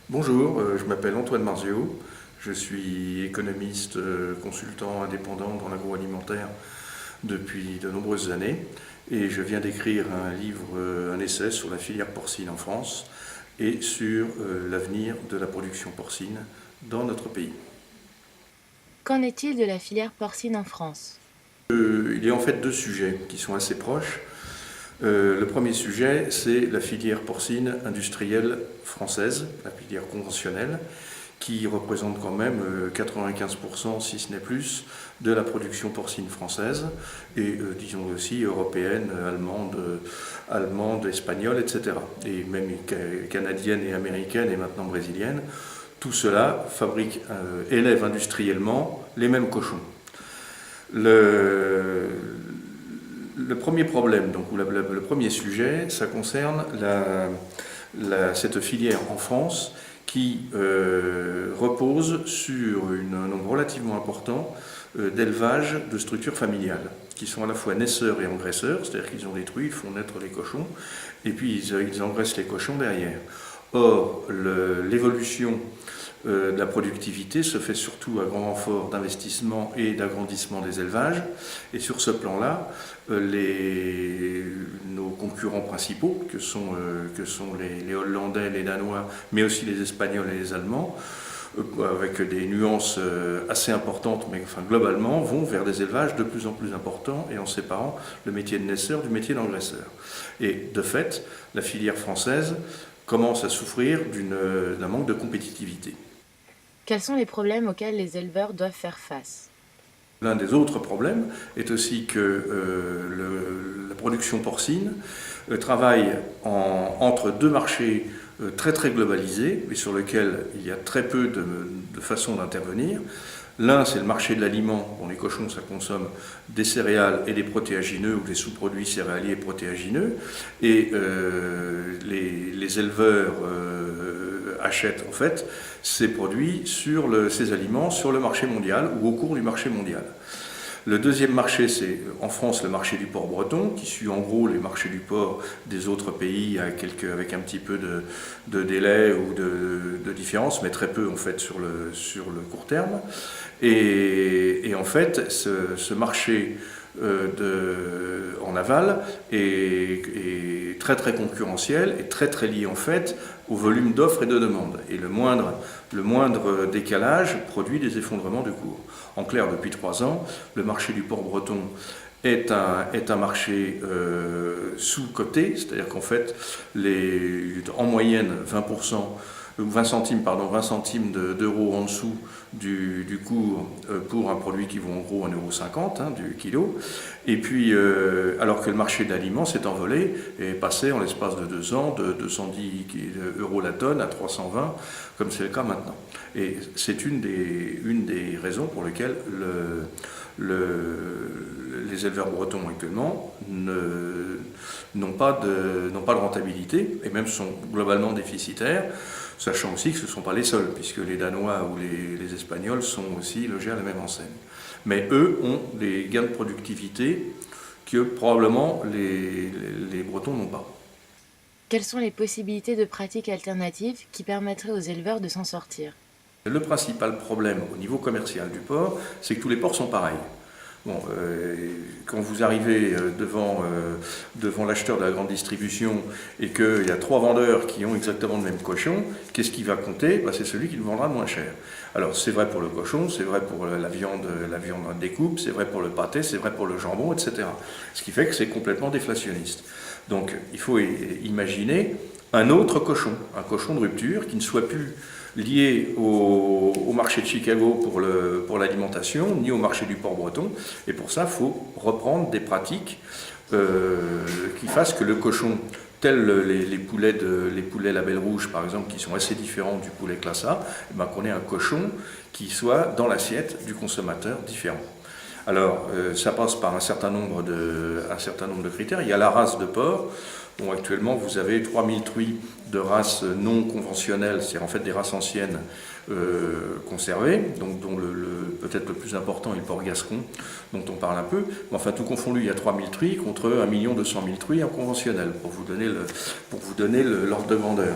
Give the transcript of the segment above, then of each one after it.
Bonjour, je m'appelle Antoine Marzio, je suis économiste, consultant indépendant dans l'agroalimentaire depuis de nombreuses années et je viens d'écrire un livre, un essai sur la filière porcine en France et sur l'avenir de la production porcine dans notre pays. Qu'en est-il de la filière porcine en France ? Il y a en fait deux sujets qui sont assez proches. Le premier sujet, c'est la filière porcine industrielle française, la filière conventionnelle, qui représente quand même 95%, si ce n'est plus, de la production porcine française, et disons aussi européenne, allemande, espagnole, etc. Et même canadienne et américaine et maintenant brésilienne. Tout cela élève industriellement les mêmes cochons. Le premier problème, donc, ou le premier sujet, ça concerne cette filière en France qui repose sur un nombre relativement important d'élevages de structures familiales, qui sont à la fois naisseurs et engraisseurs, c'est-à-dire qu'ils ont détruit, ils font naître les cochons, et puis ils engraissent les cochons derrière. Or, l'évolution de la productivité se fait surtout à grand renfort d'investissement et d'agrandissement des élevages. Et sur ce plan-là, nos concurrents principaux, que sont les Hollandais, les Danois, mais aussi les Espagnols et les Allemands, avec des nuances assez importantes, mais enfin, globalement, vont vers des élevages de plus en plus importants et en séparant le métier de naisseur du métier d'engraisseur. Et de fait, la filière française commence à souffrir d'un manque de compétitivité. Quels sont les problèmes auxquels les éleveurs doivent faire face ? L'un des autres problèmes est aussi que la production porcine travaille entre deux marchés très très globalisés et sur lesquels il y a très peu de façons d'intervenir. L'un, c'est le marché de l'aliment. Bon, les cochons, ça consomme des céréales et des protéagineux ou des sous-produits céréaliers et protéagineux. Et les éleveurs achètent en fait ces produits, ces aliments sur le marché mondial ou au cours du marché mondial. Le deuxième marché, c'est en France le marché du porc breton, qui suit en gros les marchés du porc des autres pays avec un petit peu de délai ou de différence, mais très peu en fait sur le court terme. Et en fait, ce marché en aval est très très concurrentiel et très très lié en fait au volume d'offres et de demandes. Et le moindre décalage produit des effondrements de cours. En clair, depuis 3 ans, le marché du porc breton est un marché sous-coté, c'est-à-dire qu'en fait, en moyenne, 20 centimes d'euros en dessous du cours pour un produit qui vaut en gros 1,50 € du kilo. Et puis, alors que le marché de l'aliment s'est envolé et est passé en l'espace de 2 ans de 210 € la tonne à 320, comme c'est le cas maintenant. Et c'est une des raisons pour lesquelles les éleveurs bretons actuellement n'ont pas de rentabilité et même sont globalement déficitaires, sachant aussi que ce ne sont pas les seuls, puisque les Danois ou les Espagnols sont aussi logés à la même enseigne. Mais eux ont des gains de productivité que probablement les Bretons n'ont pas. Quelles sont les possibilités de pratiques alternatives qui permettraient aux éleveurs de s'en sortir ? Le principal problème au niveau commercial du porc, c'est que tous les porcs sont pareils. Bon, quand vous arrivez devant l'acheteur de la grande distribution et qu'il y a 3 vendeurs qui ont exactement le même cochon, qu'est-ce qui va compter ? C'est celui qui le vendra le moins cher. Alors c'est vrai pour le cochon, c'est vrai pour la viande à découpe, c'est vrai pour le pâté, c'est vrai pour le jambon, etc. Ce qui fait que c'est complètement déflationniste. Donc il faut imaginer un autre cochon, un cochon de rupture qui ne soit plus lié au marché de Chicago pour l'alimentation, ni au marché du porc breton. Et pour ça, il faut reprendre des pratiques qui fassent que le cochon, tels les poulets label rouge par exemple, qui sont assez différents du poulet classe A, qu'on ait un cochon qui soit dans l'assiette du consommateur différent. Alors, ça passe par un certain nombre de critères. Il y a la race de porc. Bon, actuellement, vous avez 3000 truies de races non conventionnelles, c'est-à-dire en fait des races anciennes conservées, donc dont peut-être le plus important est le porc gascon, dont on parle un peu. Mais enfin, tout confondu, il y a 3000 truies contre 1 200 000 truies en conventionnel, pour vous donner l'ordre de grandeur.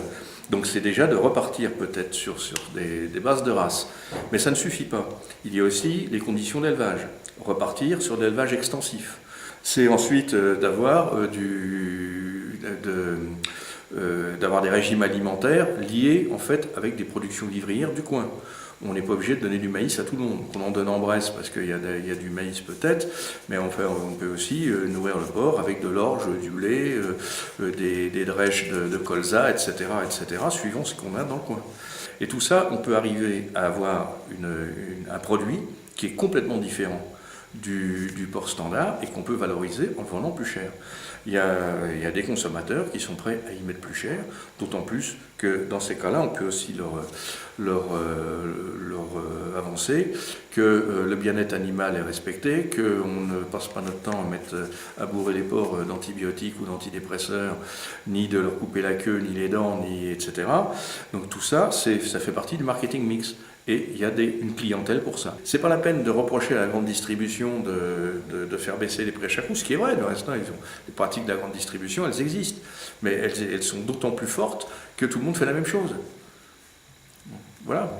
Donc c'est déjà de repartir peut-être sur des bases de race. Mais ça ne suffit pas. Il y a aussi les conditions d'élevage. Repartir sur de l'élevage extensif. C'est ensuite d'avoir d'avoir des régimes alimentaires liés en fait avec des productions vivrières du coin. On n'est pas obligé de donner du maïs à tout le monde. On en donne en Bresse parce qu'il y a du maïs peut-être, mais on peut aussi nourrir le porc avec de l'orge, du blé, des drèches de colza, etc., suivant ce qu'on a dans le coin. Et tout ça, on peut arriver à avoir un produit qui est complètement différent du porc standard et qu'on peut valoriser en le vendant plus cher. Il y a des consommateurs qui sont prêts à y mettre plus cher, d'autant plus que dans ces cas-là, on peut aussi leur avancer que le bien-être animal est respecté, qu'on ne passe pas notre temps à bourrer les porcs d'antibiotiques ou d'antidépresseurs, ni de leur couper la queue, ni les dents, etc. Donc tout ça, ça fait partie du marketing mix. Et il y a une clientèle pour ça. C'est pas la peine de reprocher à la grande distribution de faire baisser les prix à chaque coup, ce qui est vrai, de reste, les pratiques de la grande distribution, elles existent. Mais elles sont d'autant plus fortes que tout le monde fait la même chose. Voilà.